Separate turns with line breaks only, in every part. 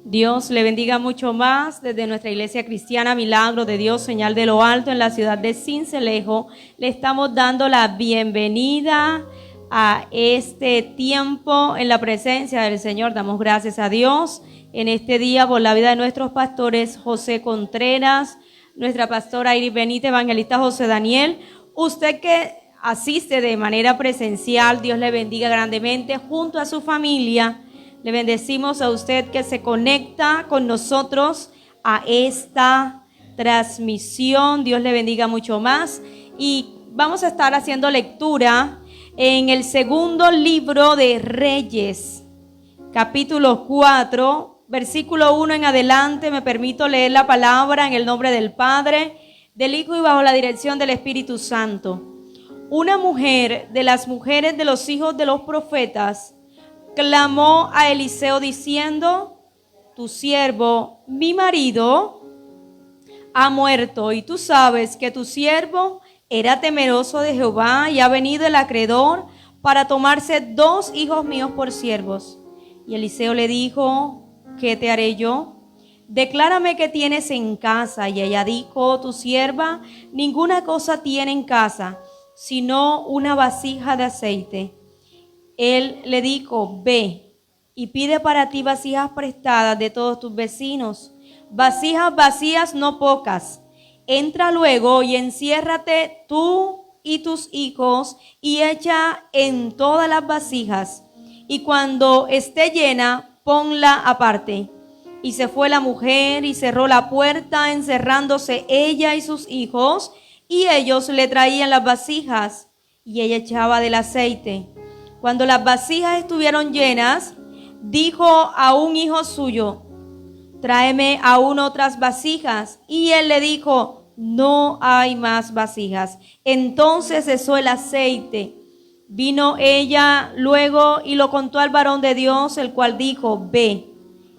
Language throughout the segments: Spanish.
Dios le bendiga mucho más desde nuestra iglesia cristiana Milagro de Dios, Señal de lo Alto, en la ciudad de Sincelejo. Le estamos dando la bienvenida a este tiempo en la presencia del Señor. Damos gracias a Dios en este día por la vida de nuestros pastores José Contreras, nuestra pastora Iris Benítez, evangelista José Daniel. Usted que asiste de manera presencial, Dios le bendiga grandemente junto a su familia. Le bendecimos a usted que se conecta con nosotros a esta transmisión. Dios le bendiga mucho más. Y vamos a estar haciendo lectura en el segundo libro de Reyes, capítulo 4, versículo 1 en adelante. Me permito leer la palabra en el nombre del Padre, del Hijo y bajo la dirección del Espíritu Santo. Una mujer de las mujeres de los hijos de los profetas clamó a Eliseo diciendo: tu siervo, mi marido, ha muerto, y tú sabes que tu siervo era temeroso de Jehová, y ha venido el acreedor para tomarse 2 hijos míos por siervos. Y Eliseo le dijo: ¿qué te haré yo? Declárame qué tienes en casa. Y ella dijo: tu sierva ninguna cosa tiene en casa, sino una vasija de aceite. Él le dijo: ve y pide para ti vasijas prestadas de todos tus vecinos, vasijas vacías no pocas. Entra luego y enciérrate tú y tus hijos y echa en todas las vasijas, y cuando esté llena, ponla aparte. Y se fue la mujer y cerró la puerta, encerrándose ella y sus hijos, y ellos le traían las vasijas, y ella echaba del aceite. Cuando las vasijas estuvieron llenas, dijo a un hijo suyo: tráeme aún otras vasijas. Y él le dijo: no hay más vasijas. Entonces cesó el aceite. Vino ella luego y lo contó al varón de Dios, el cual dijo: ve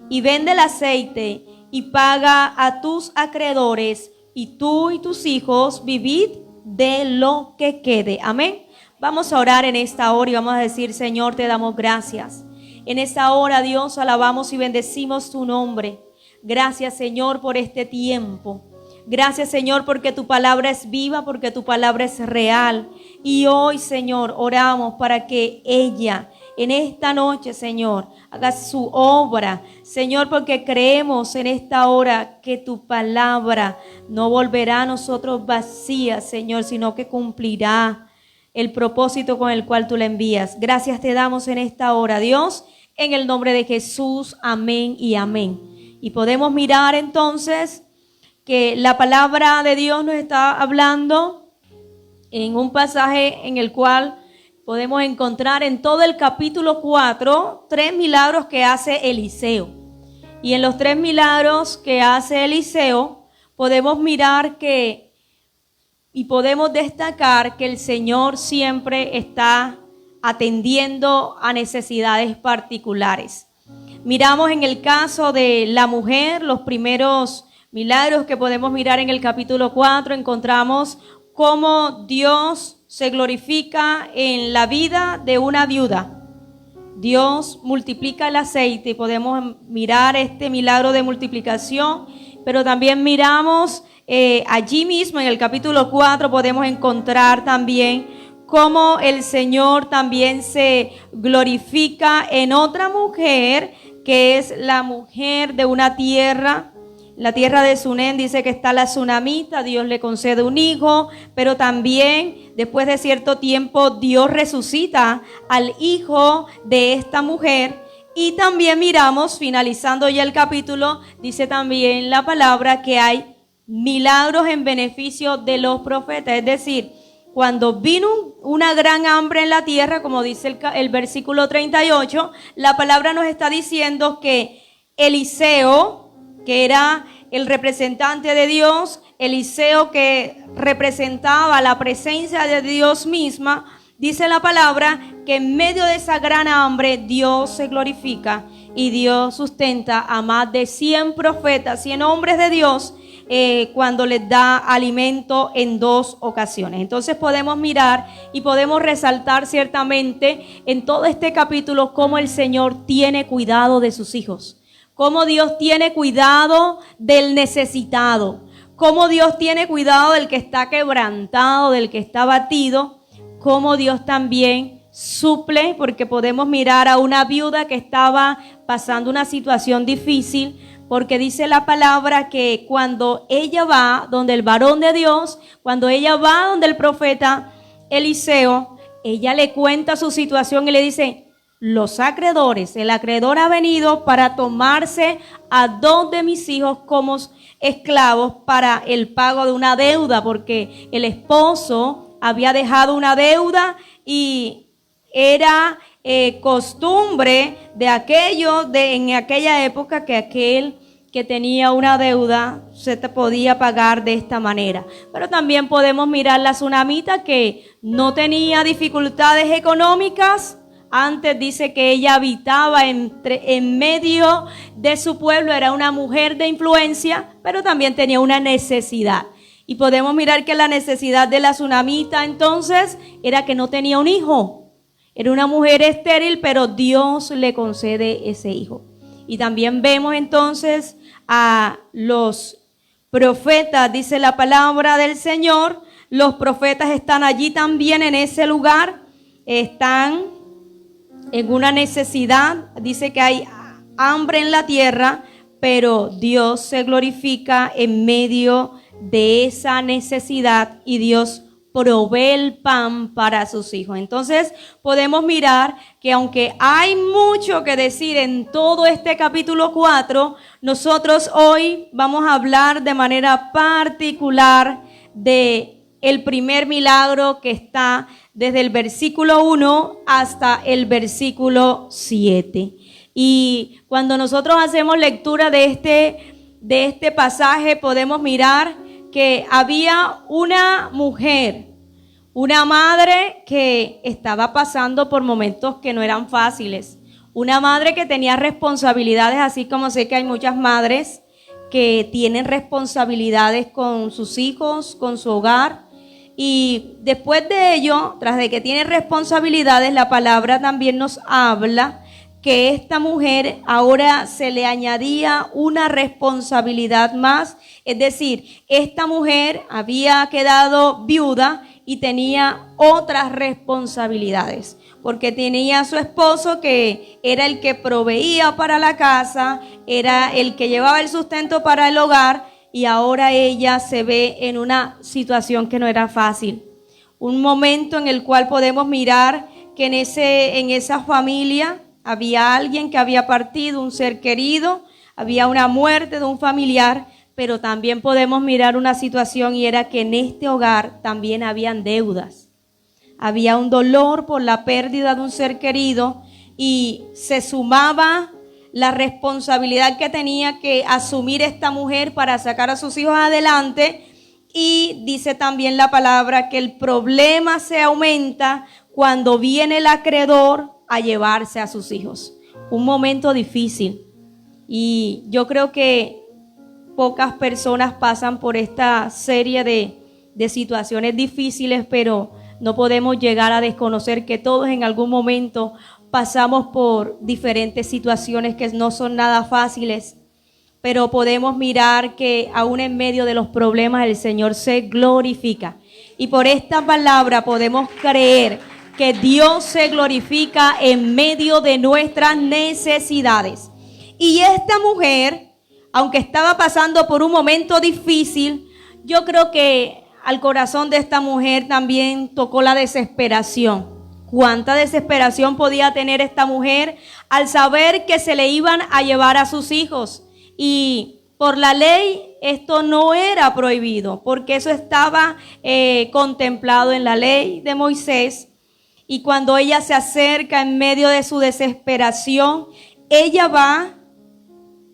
y vende el aceite y paga a tus acreedores, y tú y tus hijos vivid de lo que quede. Amén. Vamos a orar en esta hora y vamos a decir: Señor, te damos gracias. En esta hora, Dios, alabamos y bendecimos tu nombre. Gracias, Señor, por este tiempo. Gracias, Señor, porque tu palabra es viva, porque tu palabra es real. Y hoy, Señor, oramos para que ella, en esta noche, Señor, haga su obra. Señor, porque creemos en esta hora que tu palabra no volverá a nosotros vacía, Señor, sino que cumplirá el propósito con el cual tú la envías. Gracias te damos en esta hora, Dios, en el nombre de Jesús. Amén y amén. Y podemos mirar entonces que la palabra de Dios nos está hablando en un pasaje en el cual podemos encontrar en todo el capítulo 4 3 milagros que hace Eliseo. Y en los 3 milagros que hace Eliseo podemos mirar y podemos destacar que el Señor siempre está atendiendo a necesidades particulares. Miramos en el caso de la mujer, los primeros milagros que podemos mirar en el capítulo 4, encontramos cómo Dios se glorifica en la vida de una viuda. Dios multiplica el aceite y podemos mirar este milagro de multiplicación, pero también miramos allí mismo en el capítulo 4 podemos encontrar también cómo el Señor también se glorifica en otra mujer, que es la mujer de una tierra. La tierra de Sunén dice que está la tsunamita, Dios le concede un hijo, pero también después de cierto tiempo Dios resucita al hijo de esta mujer. Y también miramos, finalizando ya el capítulo, dice también la palabra que hay milagros en beneficio de los profetas. Es decir, cuando vino una gran hambre en la tierra, como dice el versículo 38, la palabra nos está diciendo que Eliseo, que era el representante de Dios, Eliseo que representaba la presencia de Dios misma, dice la palabra que en medio de esa gran hambre Dios se glorifica y Dios sustenta a más de 100 profetas, 100 hombres de Dios, cuando les da alimento en 2 ocasiones. Entonces podemos mirar y podemos resaltar ciertamente en todo este capítulo cómo el Señor tiene cuidado de sus hijos, cómo Dios tiene cuidado del necesitado, cómo Dios tiene cuidado del que está quebrantado, del que está abatido, cómo Dios también suple, porque podemos mirar a una viuda que estaba pasando una situación difícil, porque dice la palabra que cuando ella va donde el varón de Dios, cuando ella va donde el profeta Eliseo, ella le cuenta su situación y le dice: los acreedores, el acreedor ha venido para tomarse a 2 de mis hijos como esclavos para el pago de una deuda, porque el esposo había dejado una deuda y era costumbre de en aquella época que aquel que tenía una deuda se te podía pagar de esta manera. Pero también podemos mirar la tsunamita, que no tenía dificultades económicas. Antes dice que ella habitaba en medio de su pueblo, era una mujer de influencia, pero también tenía una necesidad. Y podemos mirar que la necesidad de la tsunamita entonces era que no tenía un hijo. Era una mujer estéril, pero Dios le concede ese hijo. Y también vemos entonces a los profetas, dice la palabra del Señor. Los profetas están allí también en ese lugar, están en una necesidad. Dice que hay hambre en la tierra, pero Dios se glorifica en medio de esa necesidad y Dios provee el pan para sus hijos. Entonces podemos mirar que aunque hay mucho que decir en todo este capítulo 4, nosotros hoy vamos a hablar de manera particular de el primer milagro, que está desde el versículo 1 hasta el versículo 7. Y cuando nosotros hacemos lectura de este pasaje, podemos mirar que había una mujer, una madre que estaba pasando por momentos que no eran fáciles. Una madre que tenía responsabilidades, así como sé que hay muchas madres que tienen responsabilidades con sus hijos, con su hogar. Y después de ello, tras de que tiene responsabilidades, la palabra también nos habla que esta mujer ahora se le añadía una responsabilidad más. Es decir, esta mujer había quedado viuda y tenía otras responsabilidades, porque tenía a su esposo, que era el que proveía para la casa, era el que llevaba el sustento para el hogar, y ahora ella se ve en una situación que no era fácil. Un momento en el cual podemos mirar que en esa familia había alguien que había partido, un ser querido, había una muerte de un familiar, pero también podemos mirar una situación, y era que en este hogar también habían deudas. Había un dolor por la pérdida de un ser querido, y se sumaba la responsabilidad que tenía que asumir esta mujer para sacar a sus hijos adelante. Y dice también la palabra que el problema se aumenta cuando viene el acreedor a llevarse a sus hijos. Un momento difícil. Y yo creo que pocas personas pasan por esta serie de situaciones difíciles, pero no podemos llegar a desconocer que todos en algún momento pasamos por diferentes situaciones que no son nada fáciles, pero podemos mirar que aún en medio de los problemas el Señor se glorifica. Y por esta palabra podemos creer que Dios se glorifica en medio de nuestras necesidades. Y esta mujer, aunque estaba pasando por un momento difícil, yo creo que al corazón de esta mujer también tocó la desesperación. ¿Cuánta desesperación podía tener esta mujer al saber que se le iban a llevar a sus hijos? Y por la ley esto no era prohibido, porque eso estaba contemplado en la ley de Moisés. Y cuando ella se acerca en medio de su desesperación, ella va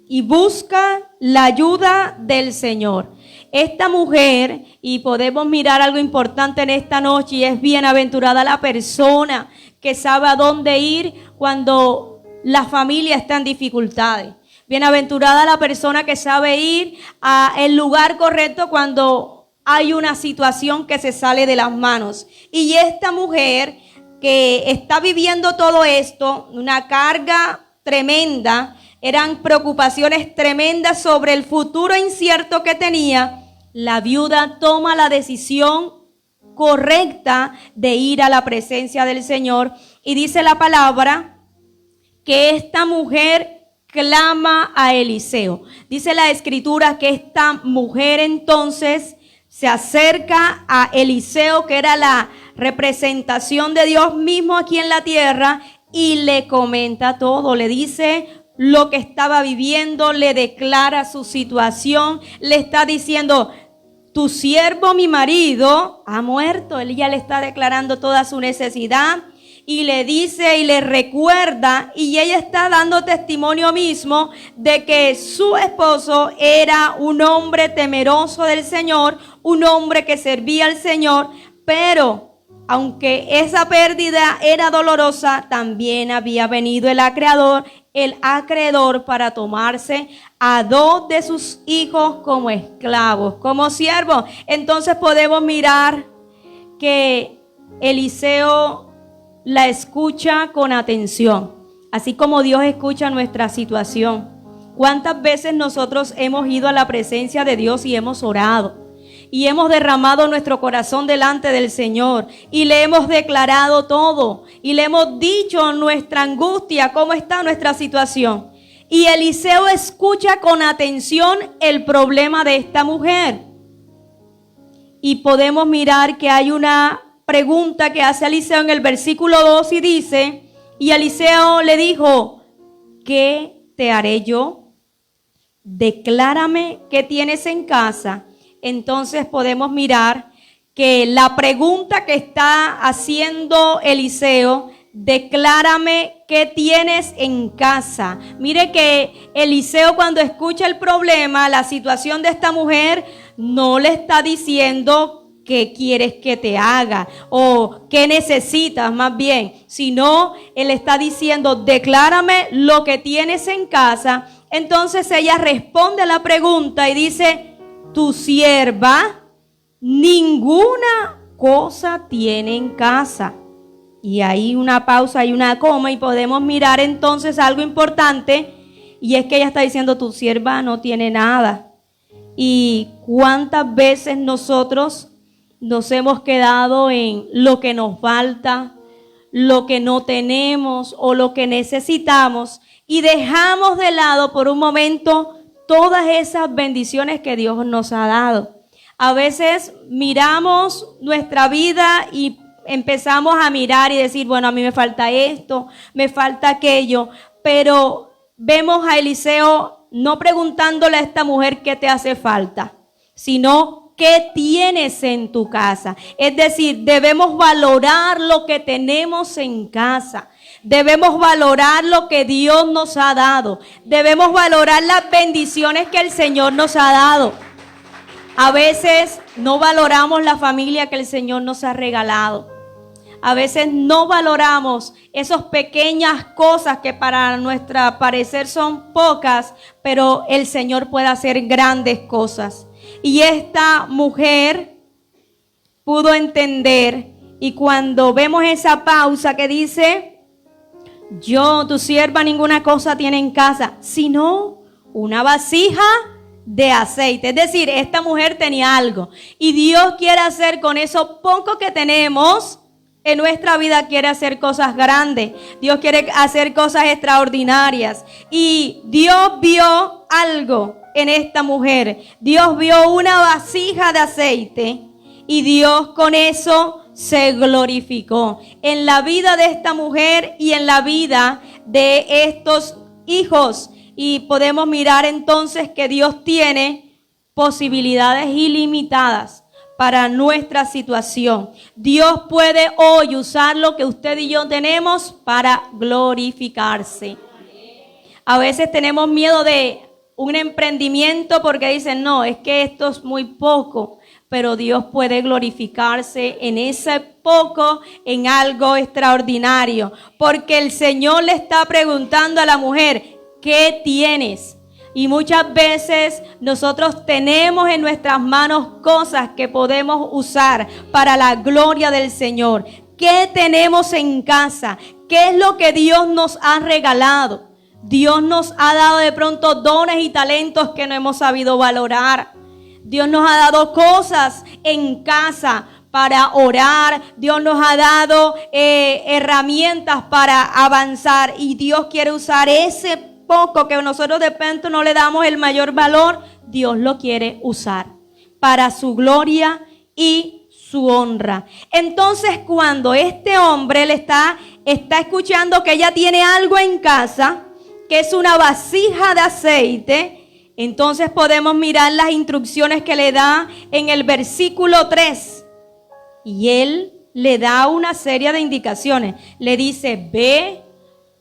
y busca la ayuda del Señor. Esta mujer, y podemos mirar algo importante en esta noche, y es bienaventurada la persona que sabe a dónde ir cuando la familia está en dificultades. Bienaventurada la persona que sabe ir al lugar correcto cuando hay una situación que se sale de las manos. Y esta mujer que está viviendo todo esto, una carga tremenda, eran preocupaciones tremendas sobre el futuro incierto que tenía, la viuda toma la decisión correcta de ir a la presencia del Señor. Y dice la palabra que esta mujer clama a Eliseo. Dice la escritura que esta mujer entonces se acerca a Eliseo, que era la representación de Dios mismo aquí en la tierra, y le comenta todo, le dice lo que estaba viviendo, le declara su situación, le está diciendo: tu siervo, mi marido, ha muerto. Él ya le está declarando toda su necesidad y le dice y le recuerda, y ella está dando testimonio mismo de que su esposo era un hombre temeroso del Señor, un hombre que servía al Señor, pero aunque esa pérdida era dolorosa, también había venido el acreedor para tomarse a 2 de sus hijos como esclavos, como siervos. Entonces podemos mirar que Eliseo la escucha con atención, así como Dios escucha nuestra situación. ¿Cuántas veces nosotros hemos ido a la presencia de Dios y hemos orado? Y hemos derramado nuestro corazón delante del Señor y le hemos declarado todo y le hemos dicho nuestra angustia, cómo está nuestra situación. Y Eliseo escucha con atención el problema de esta mujer. Y podemos mirar que hay una pregunta que hace Eliseo en el versículo 2 y dice: y Eliseo le dijo: ¿qué te haré yo? Declárame qué tienes en casa. Entonces podemos mirar que la pregunta que está haciendo Eliseo: declárame qué tienes en casa. Mire que Eliseo, cuando escucha el problema, la situación de esta mujer, no le está diciendo qué quieres que te haga o qué necesitas, más bien, sino él está diciendo: declárame lo que tienes en casa. Entonces ella responde a la pregunta y dice: tu sierva ninguna cosa tiene en casa. Y hay una pausa y una coma, y podemos mirar entonces algo importante, y es que ella está diciendo: tu sierva no tiene nada. Y cuántas veces nosotros nos hemos quedado en lo que nos falta, lo que no tenemos o lo que necesitamos, y dejamos de lado por un momento todas esas bendiciones que Dios nos ha dado. A veces miramos nuestra vida y empezamos a mirar y decir: bueno, a mí me falta esto, me falta aquello. Pero vemos a Eliseo no preguntándole a esta mujer qué te hace falta, sino qué tienes en tu casa. Es decir, debemos valorar lo que tenemos en casa. Debemos valorar lo que Dios nos ha dado. Debemos valorar las bendiciones que el Señor nos ha dado. A veces no valoramos la familia que el Señor nos ha regalado. A veces no valoramos esas pequeñas cosas que para nuestro parecer son pocas, pero el Señor puede hacer grandes cosas. Y esta mujer pudo entender, y cuando vemos esa pausa que dice: yo, tu sierva, ninguna cosa tiene en casa, sino una vasija de aceite. Es decir, esta mujer tenía algo, y Dios quiere hacer con eso poco que tenemos en nuestra vida. Quiere hacer cosas grandes. Dios quiere hacer cosas extraordinarias. Y Dios vio algo en esta mujer. Dios vio una vasija de aceite, y Dios con eso se glorificó en la vida de esta mujer y en la vida de estos hijos. Y podemos mirar entonces que Dios tiene posibilidades ilimitadas para nuestra situación. Dios puede hoy usar lo que usted y yo tenemos para glorificarse. A veces tenemos miedo de un emprendimiento porque dicen: no, es que esto es muy poco. Pero Dios puede glorificarse en ese poco, en algo extraordinario. Porque el Señor le está preguntando a la mujer: ¿qué tienes? Y muchas veces nosotros tenemos en nuestras manos cosas que podemos usar para la gloria del Señor. ¿Qué tenemos en casa? ¿Qué es lo que Dios nos ha regalado? Dios nos ha dado de pronto dones y talentos que no hemos sabido valorar. Dios nos ha dado cosas en casa para orar. Dios nos ha dado herramientas para avanzar. Y Dios quiere usar ese poco que nosotros de pronto no le damos el mayor valor. Dios lo quiere usar para su gloria y su honra. Entonces, cuando este hombre le está escuchando que ella tiene algo en casa, que es una vasija de aceite, entonces podemos mirar las instrucciones que le da en el versículo 3. Y él le da una serie de indicaciones. Le dice: ve,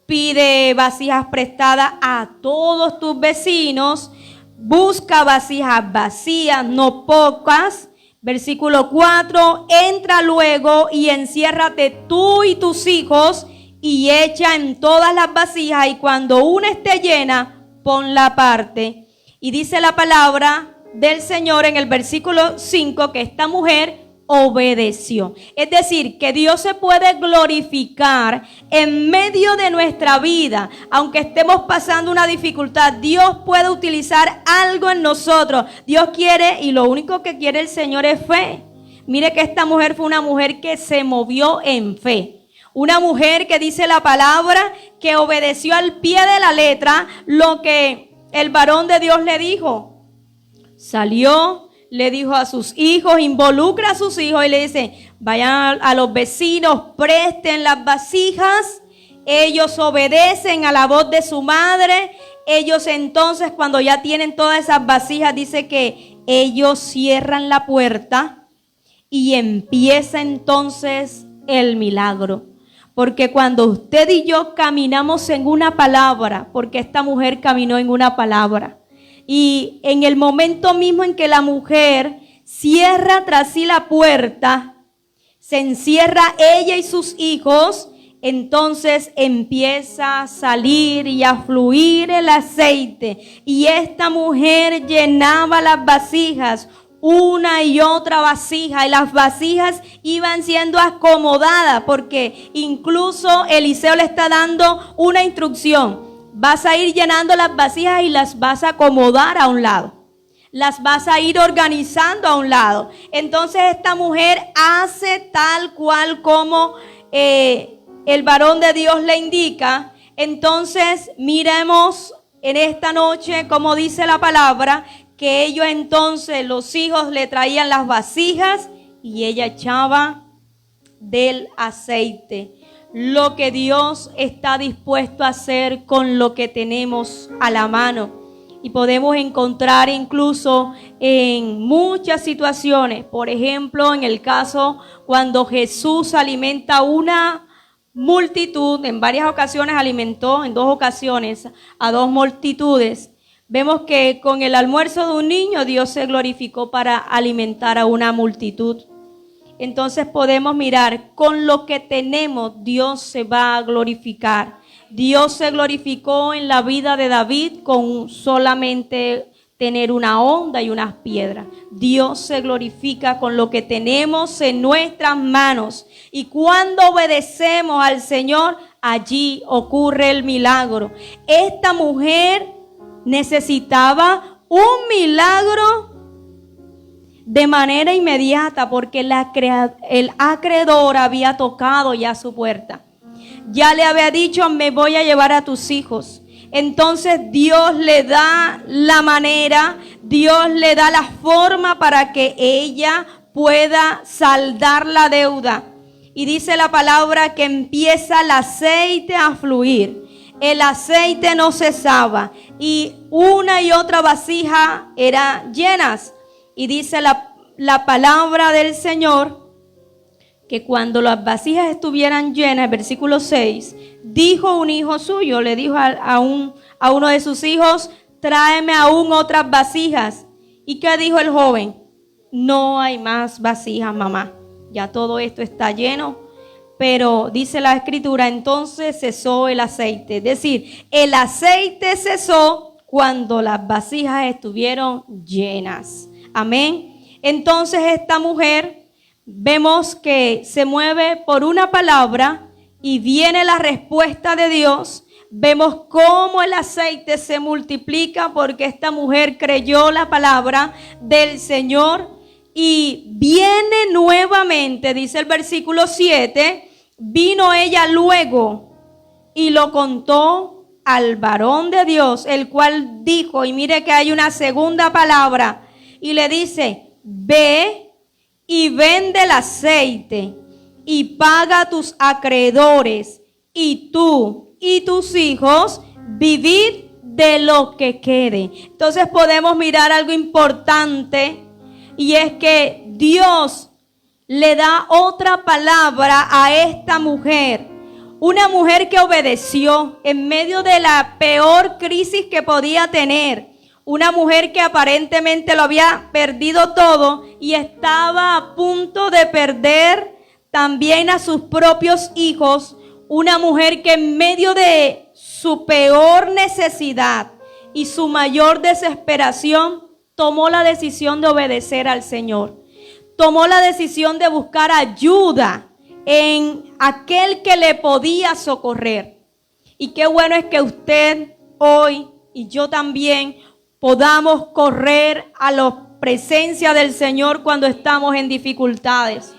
pide vasijas prestadas a todos tus vecinos, busca vasijas vacías, no pocas. Versículo 4, entra luego y enciérrate tú y tus hijos y echa en todas las vasijas, y cuando una esté llena, ponla aparte. Y dice la palabra del Señor en el versículo 5 que esta mujer obedeció. Es decir, que Dios se puede glorificar en medio de nuestra vida. Aunque estemos pasando una dificultad, Dios puede utilizar algo en nosotros. Dios quiere, y lo único que quiere el Señor es fe. Mire que esta mujer fue una mujer que se movió en fe. Una mujer que dice la palabra que obedeció al pie de la letra lo que el varón de Dios le dijo. Salió, le dijo a sus hijos, involucra a sus hijos y le dice: vayan a los vecinos, presten las vasijas. Ellos obedecen a la voz de su madre. Ellos entonces, cuando ya tienen todas esas vasijas, dice que ellos cierran la puerta y empieza entonces el milagro. Porque cuando usted y yo caminamos en una palabra, porque esta mujer caminó en una palabra, y en el momento mismo en que la mujer cierra tras sí la puerta, se encierra ella y sus hijos, entonces empieza a salir y a fluir el aceite. Y esta mujer llenaba las vasijas, una y otra vasija, y las vasijas iban siendo acomodadas, porque incluso Eliseo le está dando una instrucción: vas a ir llenando las vasijas y las vas a acomodar a un lado, las vas a ir organizando a un lado. Entonces esta mujer hace tal cual como el varón de Dios le indica. Entonces miremos en esta noche como dice la palabra, que ellos entonces, los hijos, le traían las vasijas y ella echaba del aceite. Lo que Dios está dispuesto a hacer con lo que tenemos a la mano. Y podemos encontrar incluso en muchas situaciones, por ejemplo, en el caso cuando Jesús alimenta una multitud, en varias ocasiones alimentó, en 2 ocasiones, a 2 multitudes. Vemos que con el almuerzo de un niño Dios se glorificó para alimentar a una multitud. Entonces podemos mirar, con lo que tenemos Dios se va a glorificar. Dios se glorificó en la vida de David con solamente tener una honda y unas piedras. Dios se glorifica con lo que tenemos en nuestras manos. Y cuando obedecemos al Señor, allí ocurre el milagro. Esta mujer necesitaba un milagro de manera inmediata, porque el acreedor había tocado ya su puerta. Ya le había dicho: me voy a llevar a tus hijos. Entonces Dios le da la manera, Dios le da la forma para que ella pueda saldar la deuda. Y dice la palabra que empieza el aceite a fluir. El aceite no cesaba y una y otra vasija eran llenas. Y dice la palabra del Señor que cuando las vasijas estuvieran llenas, versículo 6, dijo un hijo suyo, le dijo a uno de sus hijos: tráeme aún otras vasijas. ¿Y qué dijo el joven? No hay más vasijas, mamá. Ya todo esto está lleno. Pero dice la escritura, entonces cesó el aceite. Es decir, el aceite cesó cuando las vasijas estuvieron llenas. Amén. Entonces esta mujer, vemos que se mueve por una palabra y viene la respuesta de Dios. Vemos cómo el aceite se multiplica porque esta mujer creyó la palabra del Señor y viene nuevamente, dice el versículo 7, vino ella luego y lo contó al varón de Dios, el cual dijo, y mire que hay una segunda palabra, y le dice, ve y vende el aceite y paga a tus acreedores, y tú y tus hijos vivid de lo que quede. Entonces podemos mirar algo importante, y es que Dios le da otra palabra a esta mujer. Una mujer que obedeció en medio de la peor crisis que podía tener. Una mujer que aparentemente lo había perdido todo y estaba a punto de perder también a sus propios hijos. Una mujer que en medio de su peor necesidad y su mayor desesperación tomó la decisión de obedecer al Señor. Tomó la decisión de buscar ayuda en aquel que le podía socorrer. Y qué bueno es que usted hoy y yo también podamos correr a la presencia del Señor cuando estamos en dificultades.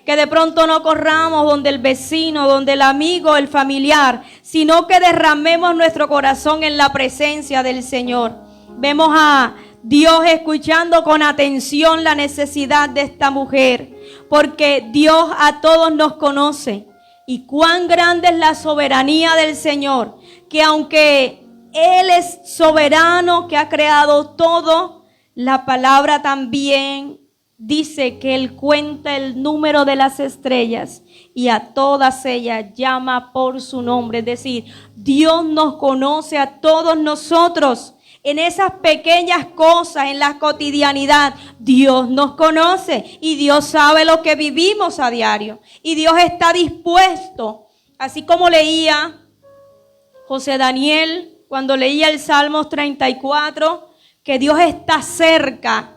Que de pronto no corramos donde el vecino, donde el amigo, el familiar, sino que derramemos nuestro corazón en la presencia del Señor. Vemos a Dios escuchando con atención la necesidad de esta mujer, porque Dios a todos nos conoce. Y cuán grande es la soberanía del Señor, que aunque Él es soberano, que ha creado todo, la palabra también dice que Él cuenta el número de las estrellas y a todas ellas llama por su nombre. Es decir, Dios nos conoce a todos nosotros. En esas pequeñas cosas, en la cotidianidad, Dios nos conoce y Dios sabe lo que vivimos a diario. Y Dios está dispuesto, así como leía José Daniel cuando leía el Salmos 34, que Dios está cerca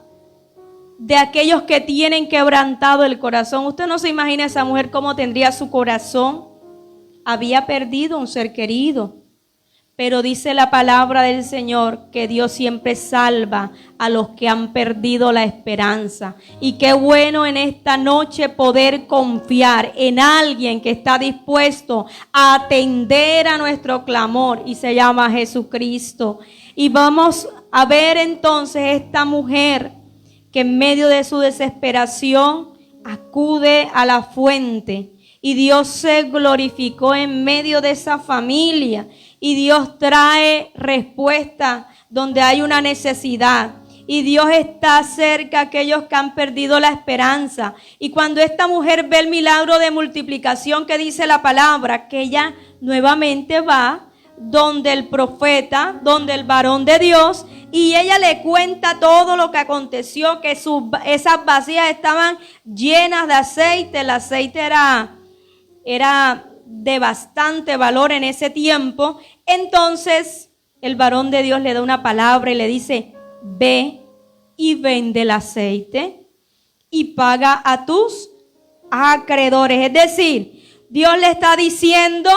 de aquellos que tienen quebrantado el corazón. Usted no se imagina esa mujer cómo tendría su corazón. Había perdido un ser querido. Pero dice la palabra del Señor que Dios siempre salva a los que han perdido la esperanza. Y qué bueno en esta noche poder confiar en alguien que está dispuesto a atender a nuestro clamor y se llama Jesucristo. Y vamos a ver entonces esta mujer que en medio de su desesperación acude a la fuente. Y Dios se glorificó en medio de esa familia. Y Dios trae respuesta donde hay una necesidad. Y Dios está cerca a aquellos que han perdido la esperanza. Y cuando esta mujer ve el milagro de multiplicación que dice la palabra, que ella nuevamente va donde el profeta, donde el varón de Dios, y ella le cuenta todo lo que aconteció, que esas vasijas estaban llenas de aceite. El aceite era de bastante valor en ese tiempo. Entonces el varón de Dios le da una palabra y le dice: ve y vende el aceite y paga a tus acreedores. Es decir, Dios le está diciendo: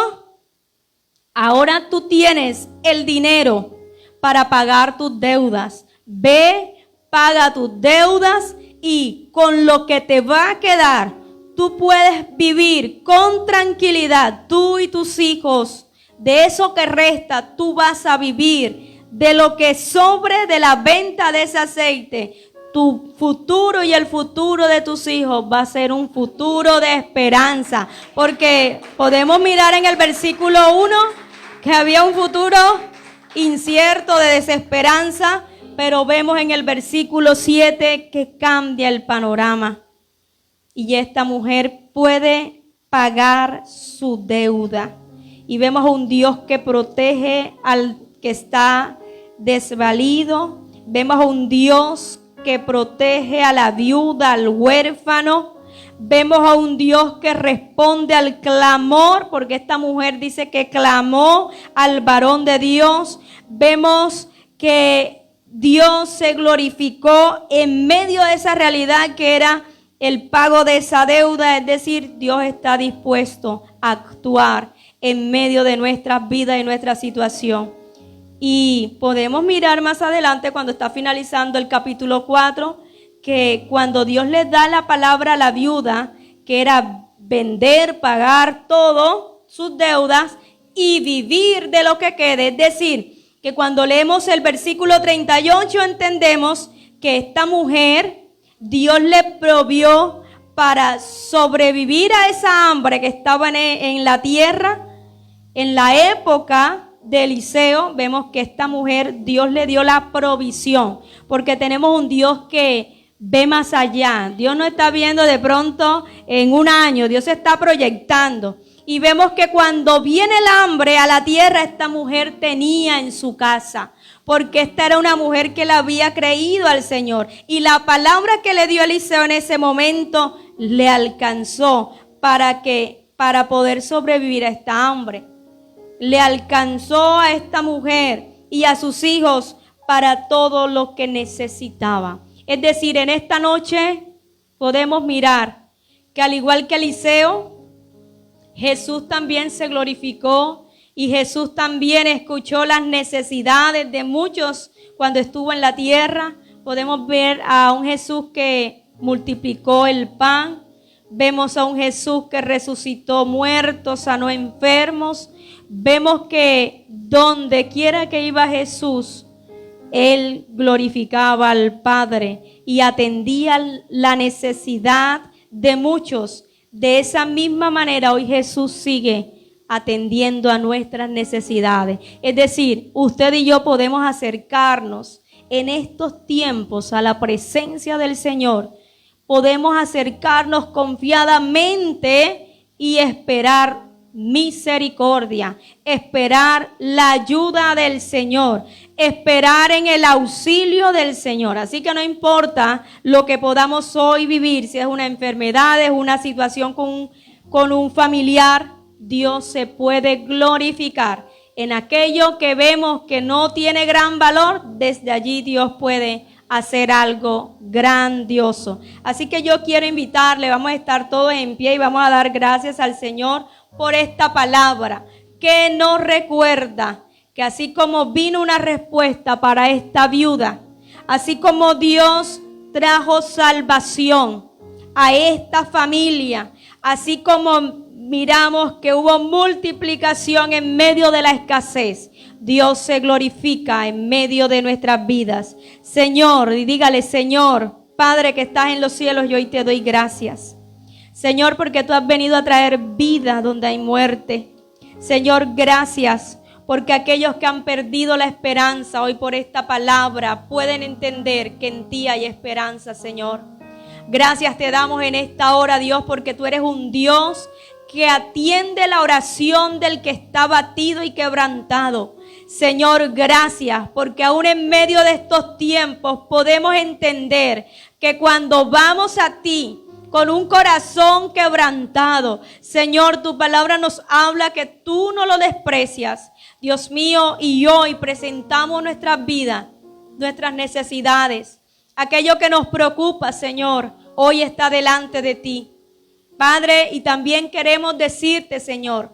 ahora tú tienes el dinero para pagar tus deudas. Ve, paga tus deudas y con lo que te va a quedar, tú puedes vivir con tranquilidad, tú y tus hijos. De eso que resta, tú vas a vivir. De lo que sobre de la venta de ese aceite, tu futuro y el futuro de tus hijos va a ser un futuro de esperanza. Porque podemos mirar en el versículo 1 que había un futuro incierto de desesperanza, pero vemos en el versículo 7 que cambia el panorama. Y esta mujer puede pagar su deuda. Y vemos a un Dios que protege al que está desvalido. Vemos a un Dios que protege a la viuda, al huérfano. Vemos a un Dios que responde al clamor, porque esta mujer dice que clamó al varón de Dios. Vemos que Dios se glorificó en medio de esa realidad que era el pago de esa deuda. Es decir, Dios está dispuesto a actuar en medio de nuestras vidas y nuestra situación. Y podemos mirar más adelante cuando está finalizando el capítulo 4, que cuando Dios les da la palabra a la viuda, que era vender, pagar todo sus deudas y vivir de lo que quede. Es decir, que cuando leemos el versículo 38 entendemos que esta mujer, Dios le provió para sobrevivir a esa hambre que estaba en la tierra. En la época de Eliseo vemos que esta mujer, Dios le dio la provisión, porque tenemos un Dios que ve más allá. Dios no está viendo de pronto en un año, Dios se está proyectando. Y vemos que cuando viene el hambre a la tierra, esta mujer tenía en su casa, porque esta era una mujer que le había creído al Señor. Y la palabra que le dio Eliseo en ese momento le alcanzó para poder sobrevivir a esta hambre. Le alcanzó a esta mujer y a sus hijos para todo lo que necesitaba. Es decir, en esta noche podemos mirar que al igual que Eliseo, Jesús también se glorificó y Jesús también escuchó las necesidades de muchos cuando estuvo en la tierra. Podemos ver a un Jesús que multiplicó el pan. Vemos a un Jesús que resucitó muertos, sanó enfermos. Vemos que donde quiera que iba Jesús, Él glorificaba al Padre y atendía la necesidad de muchos. De esa misma manera hoy Jesús sigue atendiendo a nuestras necesidades. Es decir, usted y yo podemos acercarnos en estos tiempos a la presencia del Señor. Podemos acercarnos confiadamente y esperar misericordia, esperar la ayuda del Señor, esperar en el auxilio del Señor. Así que no importa lo que podamos hoy vivir, si es una enfermedad, es una situación con un familiar, Dios se puede glorificar en aquello que vemos que no tiene gran valor. Desde allí Dios puede hacer algo grandioso. Así que yo quiero invitarle, vamos a estar todos en pie y vamos a dar gracias al Señor por esta palabra que nos recuerda que así como vino una respuesta para esta viuda, así como Dios trajo salvación a esta familia, así como miramos que hubo multiplicación en medio de la escasez, Dios se glorifica en medio de nuestras vidas. Señor, y dígale: Señor, Padre que estás en los cielos, yo hoy te doy gracias. Señor, porque tú has venido a traer vida donde hay muerte. Señor, gracias, porque aquellos que han perdido la esperanza hoy por esta palabra pueden entender que en ti hay esperanza, Señor. Gracias te damos en esta hora, Dios, porque tú eres un Dios que atiende la oración del que está abatido y quebrantado. Señor, gracias, porque aún en medio de estos tiempos podemos entender que cuando vamos a ti con un corazón quebrantado, Señor, tu palabra nos habla que tú no lo desprecias. Dios mío, y hoy presentamos nuestras vidas, nuestras necesidades, aquello que nos preocupa, Señor, hoy está delante de ti. Padre, y también queremos decirte, Señor,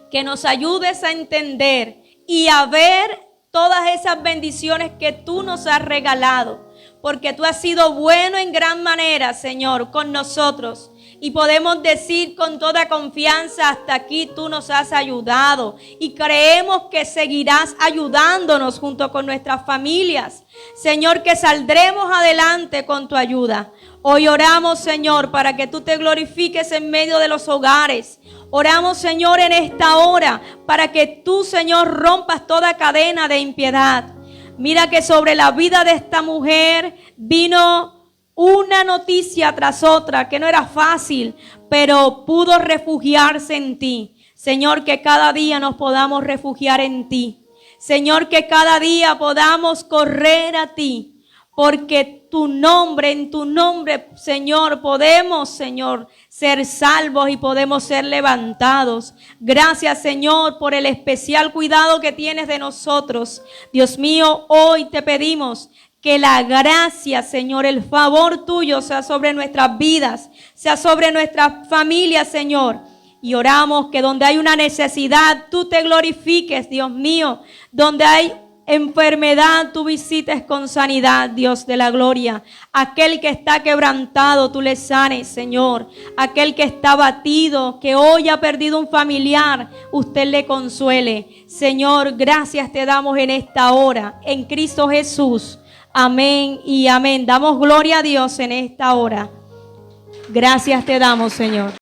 que nos ayudes a entender y a ver todas esas bendiciones que tú nos has regalado. Porque tú has sido bueno en gran manera, Señor, con nosotros. Y podemos decir con toda confianza: hasta aquí tú nos has ayudado. Y creemos que seguirás ayudándonos junto con nuestras familias. Señor, que saldremos adelante con tu ayuda. Hoy oramos, Señor, para que tú te glorifiques en medio de los hogares. Oramos, Señor, en esta hora para que tú, Señor, rompas toda cadena de impiedad. Mira que sobre la vida de esta mujer vino una noticia tras otra que no era fácil, pero pudo refugiarse en ti. Señor, que cada día nos podamos refugiar en ti. Señor, que cada día podamos correr a ti. Porque en tu nombre, Señor, podemos, Señor, ser salvos y podemos ser levantados. Gracias, Señor, por el especial cuidado que tienes de nosotros. Dios mío, hoy te pedimos que la gracia, Señor, el favor tuyo sea sobre nuestras vidas, sea sobre nuestras familias, Señor. Y oramos que donde hay una necesidad, tú te glorifiques, Dios mío. Donde hay enfermedad, tú visites con sanidad, Dios de la gloria. Aquel que está quebrantado, tú le sanes, Señor. Aquel que está abatido, que hoy ha perdido un familiar, usted le consuele. Señor, gracias te damos en esta hora, en Cristo Jesús. Amén y amén. Damos gloria a Dios en esta hora. Gracias te damos, Señor.